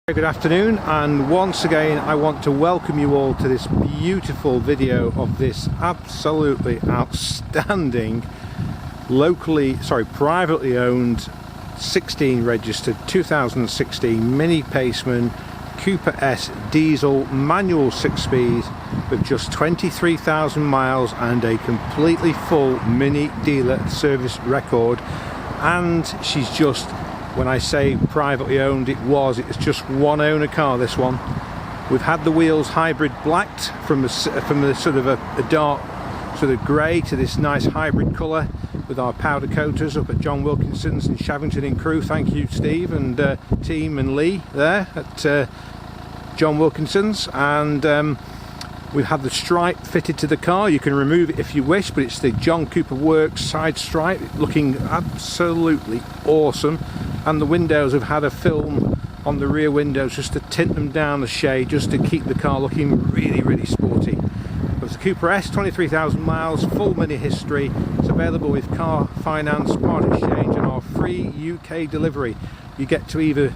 Good afternoon, and once again I want to welcome you all to this beautiful video of this absolutely outstanding privately owned 16 registered 2016 Mini Paceman Cooper SD Diesel manual 6-speed with just 23,000 miles and a completely full Mini dealer service record. And she's just, when I say privately owned, it's just one owner car, this one. We've had the wheels hybrid blacked from the sort of a dark sort of grey to this nice hybrid colour with our powder coaters up at John Wilkinson's in Shavington in Crewe. Thank you, Steve and team and Lee there at John Wilkinson's. And we've had the stripe fitted to the car. You can remove it if you wish, but it's the John Cooper Works side stripe, looking absolutely awesome. And the windows have had a film on the rear windows just to tint them down a shade, just to keep the car looking really sporty. It's the Cooper S, 23,000 miles, full Mini history. It's available with car finance, part exchange and our free UK delivery. You get to either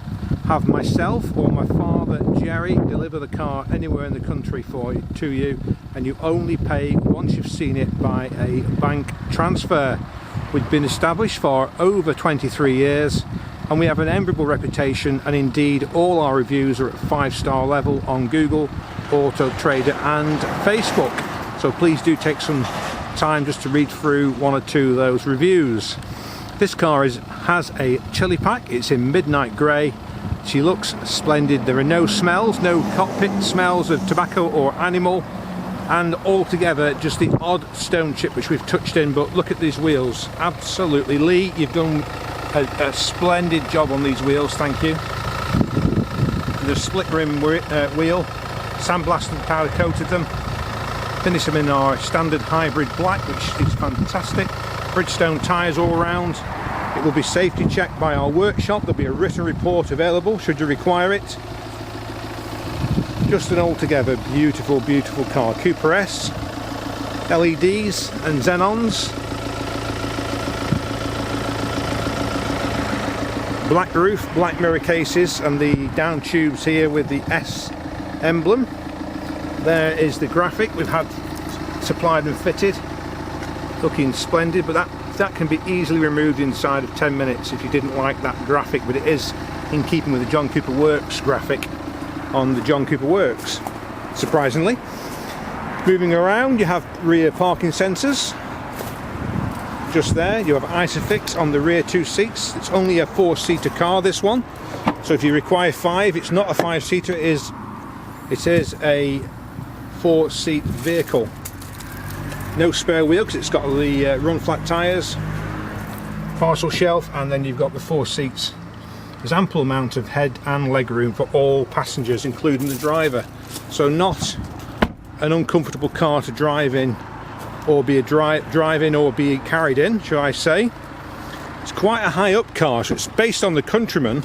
have myself or my father Jerry deliver the car anywhere in the country to you, and you only pay once you've seen it by a bank transfer. We've been established for over 23 years and we have an enviable reputation, and indeed all our reviews are at 5-star level on Google, Auto Trader and Facebook. So please do take some time just to read through one or two of those reviews. This car has a chili pack. It's in midnight grey. She looks splendid. There are no smells, no cockpit smells of tobacco or animal, and altogether just the odd stone chip which we've touched in. But look at these wheels, absolutely. Lee, you've done a splendid job on these wheels, thank you. The split rim wheel, sandblasted, powder coated them, finished them in our standard hybrid black, which is fantastic. Bridgestone tyres all round. It will be safety checked by our workshop. There'll be a written report available should you require it. Just an altogether beautiful car. Cooper S, LEDs and xenons, black roof, black mirror cases, and the down tubes here with the S emblem. There is the graphic we've had supplied and fitted, looking splendid, but that can be easily removed inside of 10 minutes if you didn't like that graphic. But it is in keeping with the John Cooper Works graphic on the John Cooper Works, surprisingly. Moving around, you have rear parking sensors just there. You have Isofix on the rear 2 seats. It's only a 4-seater car, this one, so if you require 5, it's not a 5-seater, it is a 4-seat vehicle. No spare wheel because it's got the run flat tyres, parcel shelf, and then you've got the 4 seats. There's ample amount of head and leg room for all passengers, including the driver. So not an uncomfortable car to drive in, or be or be carried in, shall I say. It's quite a high up car, so it's based on the Countryman,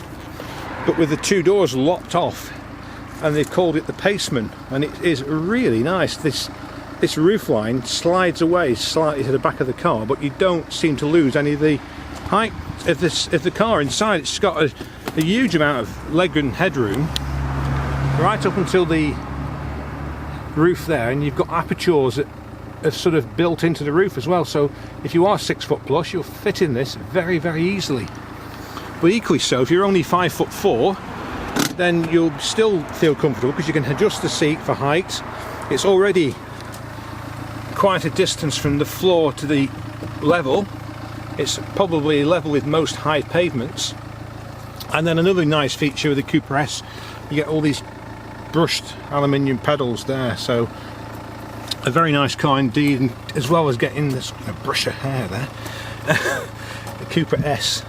but with the 2 doors locked off, and they've called it the Paceman, and it is really nice. This roofline slides away slightly to the back of the car, but you don't seem to lose any of the height of the car inside. It's got a huge amount of leg and headroom right up until the roof there, and you've got apertures that are sort of built into the roof as well, so if you are 6 foot plus, you'll fit in this very easily. But equally so, if you're only 5'4", then you'll still feel comfortable because you can adjust the seat for height. It's already quite a distance from the floor to the level. It's probably level with most high pavements. And then another nice feature with the Cooper S, you get all these brushed aluminium pedals there, so a very nice car indeed. And as well as getting this brush of hair there, the Cooper S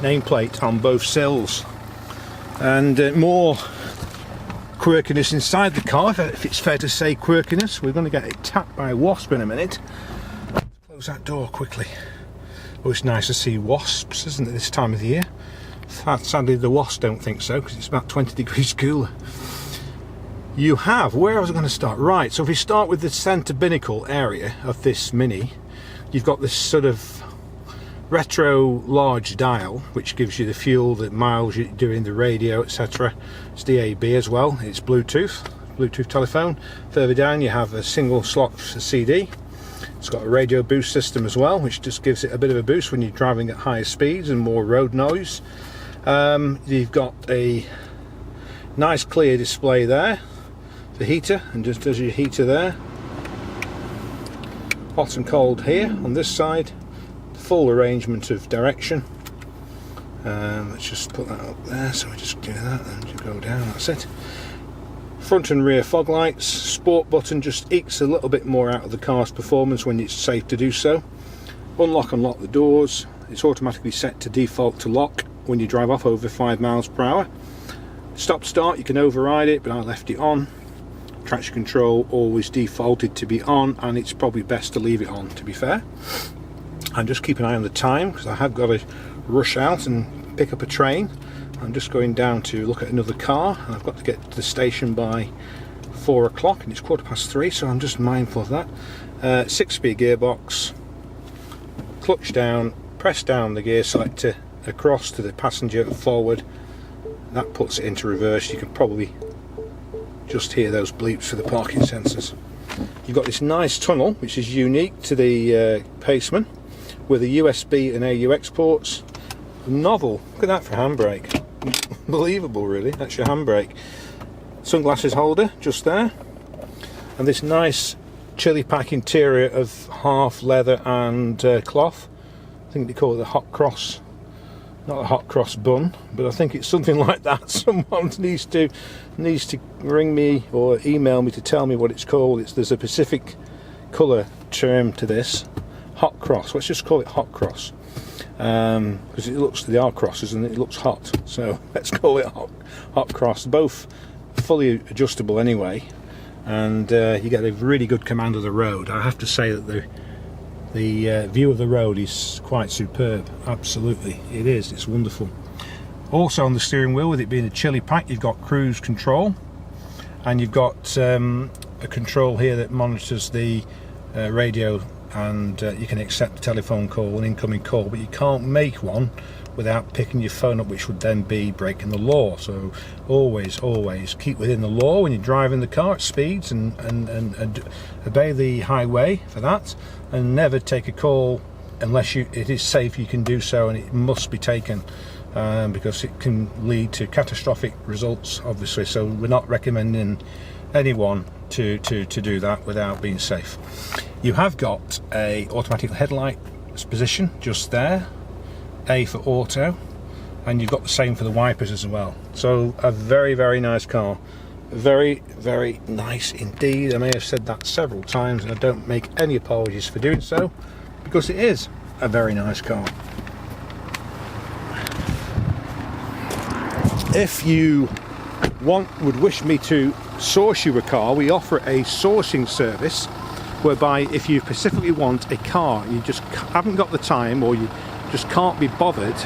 nameplate on both sills, and more quirkiness inside the car, if it's fair to say quirkiness. We're going to get attacked by a wasp in a minute. Close that door quickly. Oh, it's nice to see wasps, isn't it, this time of the year? Sadly the wasps don't think so, because it's about 20 degrees cooler. You have, where was I going to start? Right, so if we start with the centre binnacle area of this Mini, you've got this sort of retro large dial, which gives you the fuel, the miles you're doing, the radio, etc. It's DAB as well. It's Bluetooth telephone. Further down you have a single slot for CD. It's got a radio boost system as well, which just gives it a bit of a boost when you're driving at higher speeds and more road noise. You've got a nice clear display there, the heater, and just does your heater there. Hot and cold here on this side. Full arrangement of direction. Let's just put that up there, so we just do that and you go down, that's it. Front and rear fog lights. Sport button just ekes a little bit more out of the car's performance when it's safe to do so. Unlock and lock the doors. It's automatically set to default to lock when you drive off over 5 miles per hour. Stop start, you can override it, but I left it on. Traction control always defaulted to be on, and it's probably best to leave it on, to be fair. And just keep an eye on the time, because I have got to rush out and pick up a train. I'm just going down to look at another car, and I've got to get to the station by 4 o'clock, and it's 3:15, so I'm just mindful of that. 6-speed gearbox, clutch down, press down the gear selector across to the passenger forward. That puts it into reverse. You can probably just hear those bleeps for the parking sensors. You've got this nice tunnel, which is unique to the Paceman, with a USB and AUX ports. Novel. Look at that for handbrake. Unbelievable, really. That's your handbrake. Sunglasses holder just there, and this nice chili pack interior of half leather and cloth. I think they call it the hot cross. Not a hot cross bun, but I think it's something like that. Someone needs to ring me or email me to tell me what it's called. There's a specific colour term to this. Hot cross. Let's just call it hot cross, because it looks, they are crosses and it looks hot. So let's call it hot cross. Both fully adjustable anyway, and you get a really good command of the road. I have to say that the view of the road is quite superb. Absolutely, it is. It's wonderful. Also on the steering wheel, with it being a chili pack, you've got cruise control, and you've got a control here that monitors the radio, and you can accept a telephone call, an incoming call, but you can't make one without picking your phone up, which would then be breaking the law. So always keep within the law when you're driving the car at speeds, and obey the highway for that, and never take a call unless it is safe. You can do so, and it must be taken, because it can lead to catastrophic results, obviously. So we're not recommending anyone to do that without being safe. You have got a automatic headlight position just there, A for auto, and you've got the same for the wipers as well. So a very nice car. Very nice indeed. I may have said that several times, and I don't make any apologies for doing so, because it is a very nice car. If you would wish me to source you a car, we offer a sourcing service whereby if you specifically want a car, you just haven't got the time, or you just can't be bothered,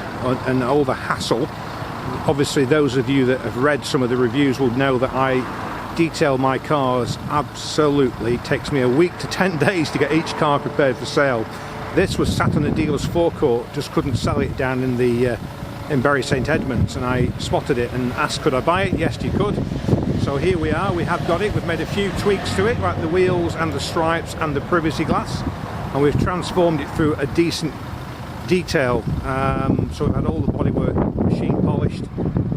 and all the hassle. Obviously those of you that have read some of the reviews will know that I detail my cars absolutely. It takes me a week to 10 days to get each car prepared for sale. This was sat on a dealer's forecourt, just couldn't sell it down in the in Bury St Edmunds, and I spotted it and asked could I buy it. Yes, you could. So here we are, we have got it. We've made a few tweaks to it, like the wheels and the stripes and the privacy glass, and we've transformed it through a decent detail. So we've had all the bodywork machine polished,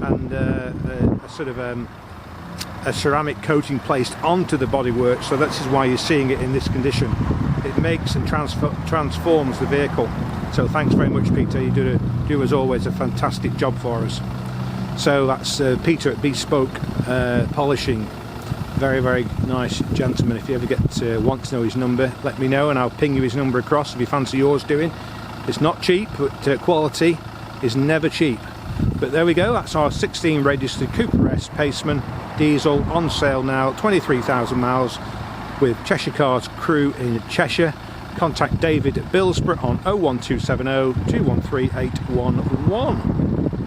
and a sort of a ceramic coating placed onto the bodywork, so this is why you're seeing it in this condition. It makes and transforms the vehicle. So thanks very much, Peter. You do as always a fantastic job for us. So that's Peter at Bespoke Polishing. Very nice gentleman. If you ever want to know his number, let me know and I'll ping you his number across if you fancy yours doing. It's not cheap, but quality is never cheap. But there we go, that's our 16 registered Cooper SD Paceman diesel on sale now, 23,000 miles, with Cheshire Cars Crewe in Cheshire. Contact David at Billsborough on 01270 213 811.